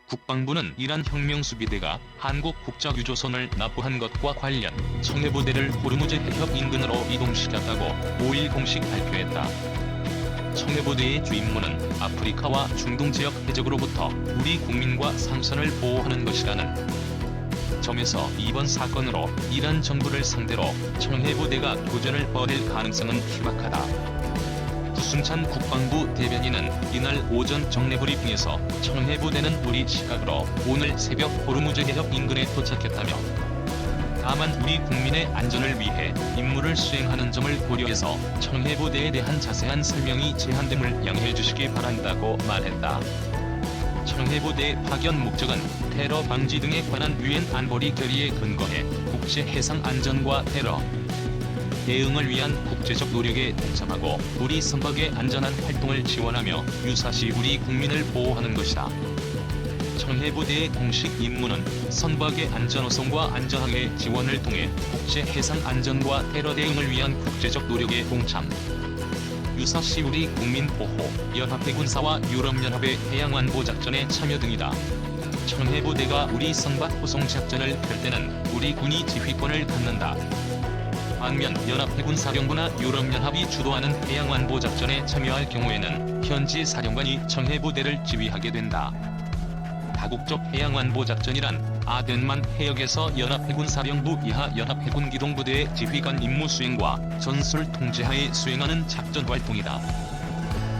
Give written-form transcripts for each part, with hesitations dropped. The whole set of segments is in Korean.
국방부는 이란 혁명수비대가 한국국적유조선을 납부한 것과 관련 청해부대를 호르무즈 해협 인근으로 이동시켰다고 5일 공식 발표했다. 청해부대의 주 임무는 아프리카와 중동 지역 해적으로부터 우리 국민과 상선을 보호하는 것이라는 점에서 이번 사건으로 이란 정부를 상대로 청해부대가 교전을 벌일 가능성은 희박하다. 구승찬 국방부 대변인은 이날 오전 정례 브리핑에서 청해부대는 우리 시각으로 오늘 새벽 호르무즈 해협 인근에 도착했다며 다만 우리 국민의 안전을 위해 임무를 수행하는 점을 고려해서 청해부대에 대한 자세한 설명이 제한됨을 양해해 주시기 바란다고 말했다. 청해부대의 파견 목적은 테러 방지 등에 관한 유엔 안보리 결의에 근거해 국제 해상 안전과 테러 대응을 위한 국제적 노력에 동참하고 우리 선박의 안전한 활동을 지원하며 유사시 우리 국민을 보호하는 것이다. 청해부대의 공식 임무는 선박의 안전호송과 안전항해 지원을 통해 국제 해상 안전과 테러 대응을 위한 국제적 노력에 동참. 유사시 우리 국민 보호, 연합해군사와 유럽연합의 해양안보작전에 참여 등이다. 청해부대가 우리 선박 호송 작전을 펼 때는 우리 군이 지휘권을 갖는다. 반면 연합해군사령부나 유럽연합이 주도하는 해양안보작전에 참여할 경우에는 현지 사령관이 청해부대를 지휘하게 된다. 다국적 해양안보작전이란 아덴만 해역에서 연합해군사령부 이하 연합해군기동부대의 지휘관 임무 수행과 전술 통제하에 수행하는 작전 활동이다.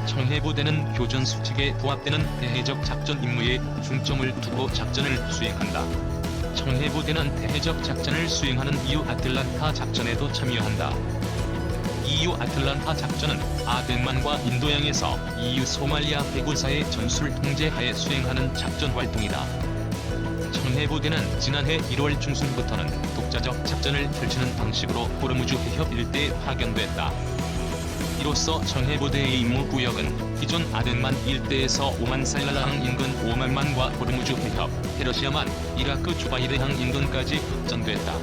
청해부대는 교전 수칙에 부합되는 대해적 작전 임무에 중점을 두고 작전을 수행한다. 청해부대는 대해적 작전을 수행하는 EU 아틀란타 작전에도 참여한다. EU 아틀란타 작전은 아덴만과 인도양에서 EU 소말리아 해군사의 전술 통제하에 수행하는 작전 활동이다. 청해부대는 지난해 1월 중순부터는 독자적 작전을 펼치는 방식으로 호르무즈 해협 일대에 파견됐다. 이로써 청해부대의 임무 구역은 기존 아덴만 일대에서 오만 살랄라항 인근 오만만과 호르무즈 해협, 페르시아만, 이라크 주바이르항 인근까지 확장됐다.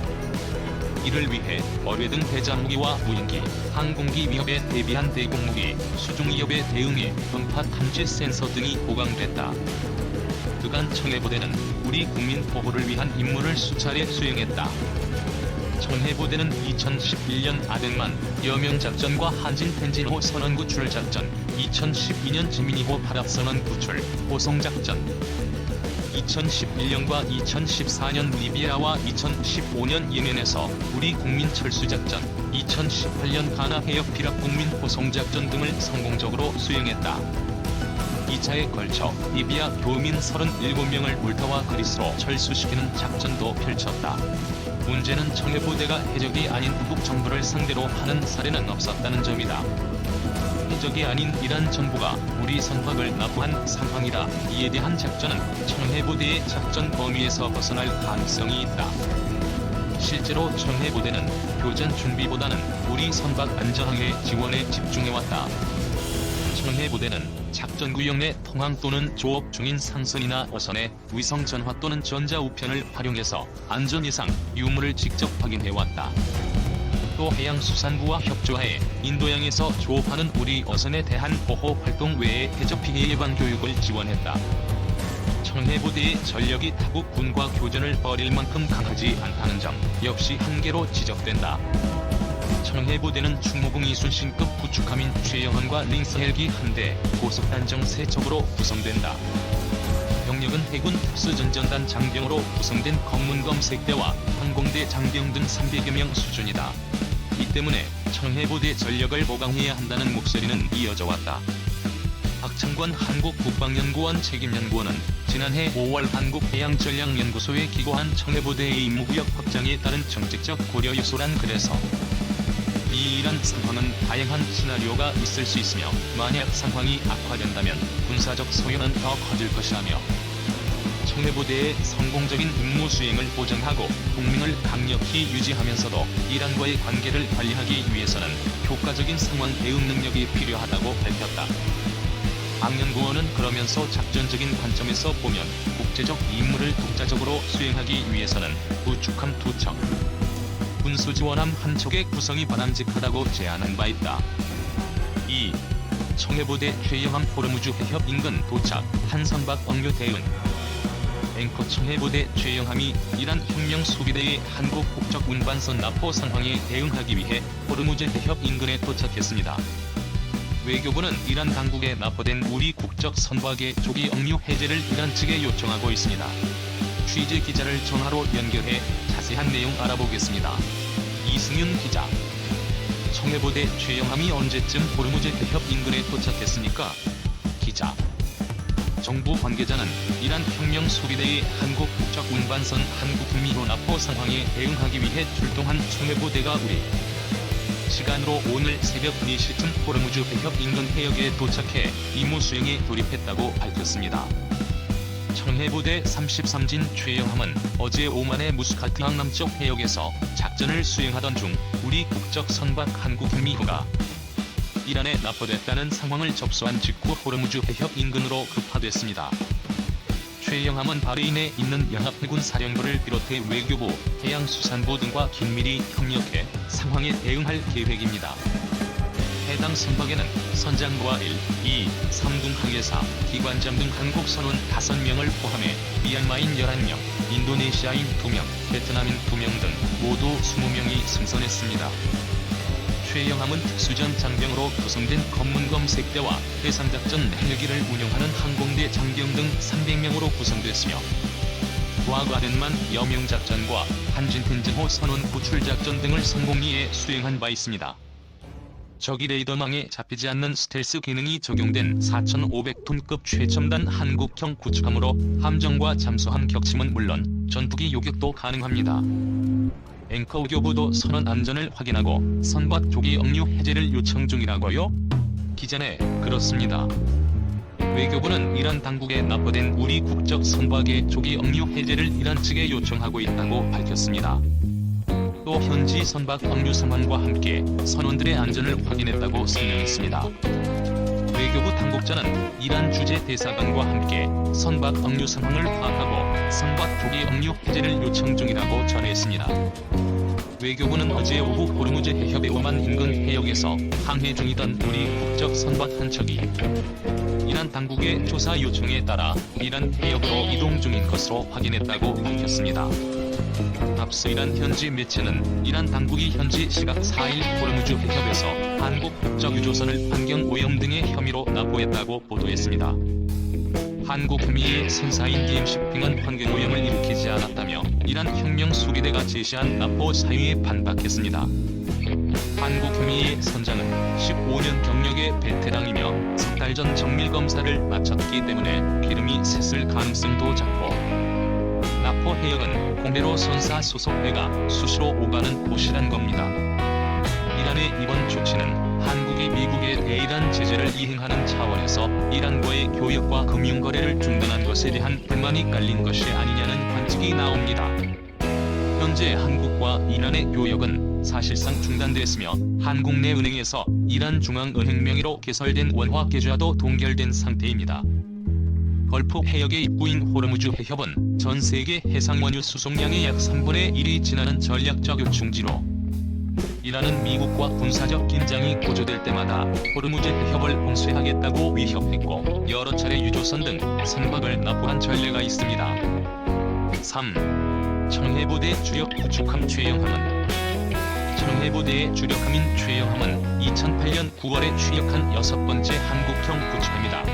이를 위해 어뢰 등 대자무기와 무인기, 항공기 위협에 대비한 대공무기, 수중 위협에 대응해 음파 탐지 센서 등이 보강됐다. 그간 청해부대는 우리 국민 보호를 위한 임무를 수차례 수행했다. 청해부대는 2011년 아덴만 여명작전과 한진 텐진호 선원 구출 작전, 2012년 지미니호 파랍 선원 구출, 호송작전, 2011년과 2014년 리비아와 2015년 예멘에서 우리 국민 철수작전, 2018년 가나 해역 피랍 국민 호송작전 등을 성공적으로 수행했다. 2차에 걸쳐 리비아 교민 37명을 몰타와 그리스로 철수시키는 작전도 펼쳤다. 문제는 청해부대가 해적이 아닌 후국 정부를 상대로 하는 사례는 없었다는 점이다. 해적이 아닌 이란 정부가 우리 선박을 납부한 상황이라 이에 대한 작전은 청해부대의 작전 범위에서 벗어날 가능성이 있다. 실제로 청해부대는 교전 준비보다는 우리 선박 안전항해 지원에 집중해왔다. 청해부대는 작전구역 내 통항 또는 조업 중인 상선이나 어선에 위성전화 또는 전자우편을 활용해서 안전 예상, 유무를 직접 확인해왔다. 또 해양수산부와 협조하에 인도양에서 조업하는 우리 어선에 대한 보호활동 외에 해적 피해 예방 교육을 지원했다. 청해부대의 전력이 타국 군과 교전을 벌일 만큼 강하지 않다는 점 역시 한계로 지적된다. 청해부대는 충무공 이순신급 구축함인 최영헌과 링스 헬기 1대, 고속단정 3척으로 구성된다. 병력은 해군 특수전전단 장병으로 구성된 검문검 3대와 항공대 장병 등 300여 명 수준이다. 이 때문에 청해부대 전력을 보강해야 한다는 목소리는 이어져 왔다. 박창권 한국국방연구원 책임연구원은 지난해 5월 한국해양전략연구소에 기고한 청해부대의 임무구역 확장에 따른 정책적 고려 요소란 글에서 이란 상황은 다양한 시나리오가 있을 수 있으며 만약 상황이 악화된다면 군사적 소요는 더 커질 것이라며 청해부대의 성공적인 임무 수행을 보장하고 동맹을 강력히 유지하면서도 이란과의 관계를 관리하기 위해서는 효과적인 상황 대응 능력이 필요하다고 밝혔다. 박 연구원은 그러면서 작전적인 관점에서 보면 국제적 임무를 독자적으로 수행하기 위해서는 구축함 2척, 군수지원함 1척의 구성이 바람직하다고 제안한 바 있다. 2. 청해부대 최영함 호르무즈 해협 인근 도착, 한선박 억류 대응. 앵커 청해부대 최영함이 이란 혁명수비대의 한국 국적 운반선 납포 상황에 대응하기 위해 호르무즈 해협 인근에 도착했습니다. 외교부는 이란 당국에 납포된 우리 국적 선박의 조기 억류 해제를 이란 측에 요청하고 있습니다. 취재 기자를 전화로 연결해 자세한 내용 알아보겠습니다. 이승윤 기자. 청해부대 최영함이 언제쯤 호르무즈 해협 인근에 도착했습니까? 기자. 정부 관계자는 이란 혁명수비대의 한국 국적 운반선 한국미호 납포 상황에 대응하기 위해 출동한 청해부대가 우리 시간으로 오늘 새벽 4시쯤 호르무즈 해협 인근 해역에 도착해 임무 수행에 돌입했다고 밝혔습니다. 청해부대 33진 최영함은 어제 오만의 무스카트항 남쪽 해역에서 작전을 수행하던 중 우리 국적 선박 한국미호가 이란에 납포됐다는 상황을 접수한 직후 호르무즈 해협 인근으로 급파됐습니다. 최영함은 바레인에 있는 연합해군 사령부를 비롯해 외교부, 해양수산부 등과 긴밀히 협력해 상황에 대응할 계획입니다. 해당 선박에는 선장부와 1, 2, 3 등 항해사, 기관장 등 한국 선원 5명을 포함해 미얀마인 11명, 인도네시아인 2명, 베트남인 2명 등 모두 20명이 승선했습니다. 최영함은 특수전 장병으로 구성된 검문검색대와 해상작전 헬기를 운용하는 항공대 장병 등 300명으로 구성됐으며 과과된만 여명작전과 한진텐전호 선원 구출작전 등을 성공리에 수행한 바 있습니다. 적이 레이더망에 잡히지 않는 스텔스 기능이 적용된 4,500톤급 최첨단 한국형 구축함으로 함정과 잠수함 격침은 물론 전투기 요격도 가능합니다. 앵커 외교부도 선원 안전을 확인하고 선박 조기 억류 해제를 요청 중이라고요? 기자네, 그렇습니다. 외교부는 이란 당국에 납포된 우리 국적 선박의 조기 억류 해제를 이란 측에 요청하고 있다고 밝혔습니다. 또 현지 선박 억류 상황과 함께 선원들의 안전을 확인했다고 설명했습니다. 외교부 당국자는 이란 주재 대사관과 함께 선박 억류 상황을 파악하고 선박 조기 억류 해제를 요청 중이라고 전했습니다. 외교부는 어제 오후 호르무즈 해협의 오만 인근 해역에서 항해 중이던 우리 국적 선박 한 척이 이란 당국의 조사 요청에 따라 이란 해역으로 이동 중인 것으로 확인했다고 밝혔습니다. 앞서 이란 현지 매체는 이란 당국이 현지 시각 4일 호르무즈 해협에서 한국 국적 유조선을 반경 오염 등의 혐의로 납포했다고 보도했습니다. 한국미의 선사인 DMC핑은 환경오염을 일으키지 않았다며 이란 혁명수비대가 제시한 납포 사유에 반박했습니다. 한국미의 선장은 15년 경력의 베테랑이며 석 달 전 정밀검사를 마쳤기 때문에 기름이 샜을 가능성도 작고 납포 해역은 공대로 선사 소속 배가 수시로 오가는 곳이란 겁니다. 이란의 이번 조치는 한국이 미국의 대이란 제재를 이행하는 차원에서 이란과의 교역과 금융거래를 중단한 것에 대한 불만이 깔린 것이 아니냐는 관측이 나옵니다. 현재 한국과 이란의 교역은 사실상 중단됐으며 한국 내 은행에서 이란 중앙은행 명의로 개설된 원화 계좌도 동결된 상태입니다. 걸프 해역의 입구인 호르무즈 해협은 전 세계 해상원유 수송량의 약 3분의 1이 지나는 전략적 요충지로 이란은 미국과 군사적 긴장이 고조될 때마다 호르무즈 해협을 봉쇄하겠다고 위협했고 여러 차례 유조선 등 선박을 납포한 전례가 있습니다. 3. 청해부대 주력 구축함 최영함은 청해부대의 주력함인 최영함은 2008년 9월에 취역한 6번째 한국형 구축함이다.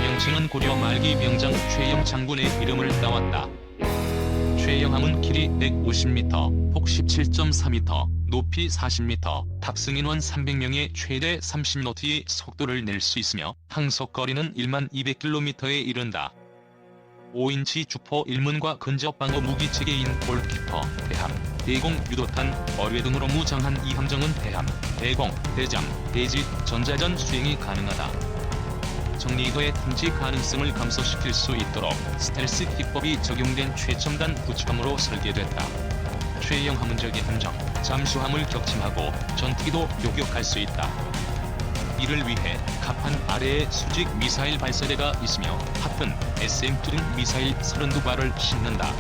명칭은 고려 말기 명장 최영 장군의 이름을 따왔다. 최영함은 길이 150m, 폭 17.4m, 높이 40m, 탑승인원 300명의 최대 30노트의 속도를 낼 수 있으며 항속거리는 1만 200km에 이른다. 5인치 주포 1문과 근접 방어 무기체계인 골키퍼, 대함, 대공, 유도탄, 어뢰 등으로 무장한 이 함정은 대함, 대공, 대잠, 대지, 전자전 수행이 가능하다. 정리거의 탐지 가능성을 감소시킬 수 있도록 스텔스 기법이 적용된 최첨단 구축함으로 설계됐다. 최영함은 적의 함정, 잠수함을 격침하고 전투기도 요격할 수 있다. 이를 위해 갑판 아래에 수직 미사일 발사대가 있으며 하픈, SM2 등 미사일 32발을 싣는다.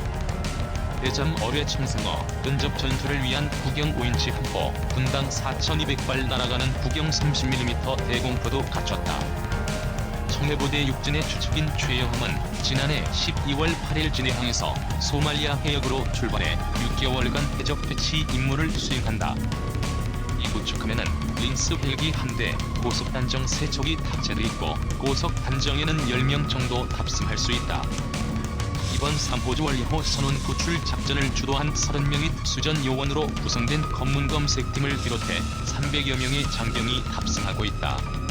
대잠 어뢰 청승어, 근접 전투를 위한 구경 5인치 함포, 분당 4200발 날아가는 구경 30mm 대공포도 갖췄다. 청해부대 육진의 주축인 최영함은 지난해 12월 8일 진해항에서 소말리아 해역으로 출발해 6개월간 해적 퇴치 임무를 수행한다. 이후 축함에는 링스 헬기 1대, 고속 단정 3척이 탑재돼 있고 고속 단정에는 10명 정도 탑승할 수 있다. 이번 3호주 원리호 선원 구출 작전을 주도한 30명의 특수전 요원으로 구성된 검문검색팀을 비롯해 300여 명의 장병이 탑승하고 있다.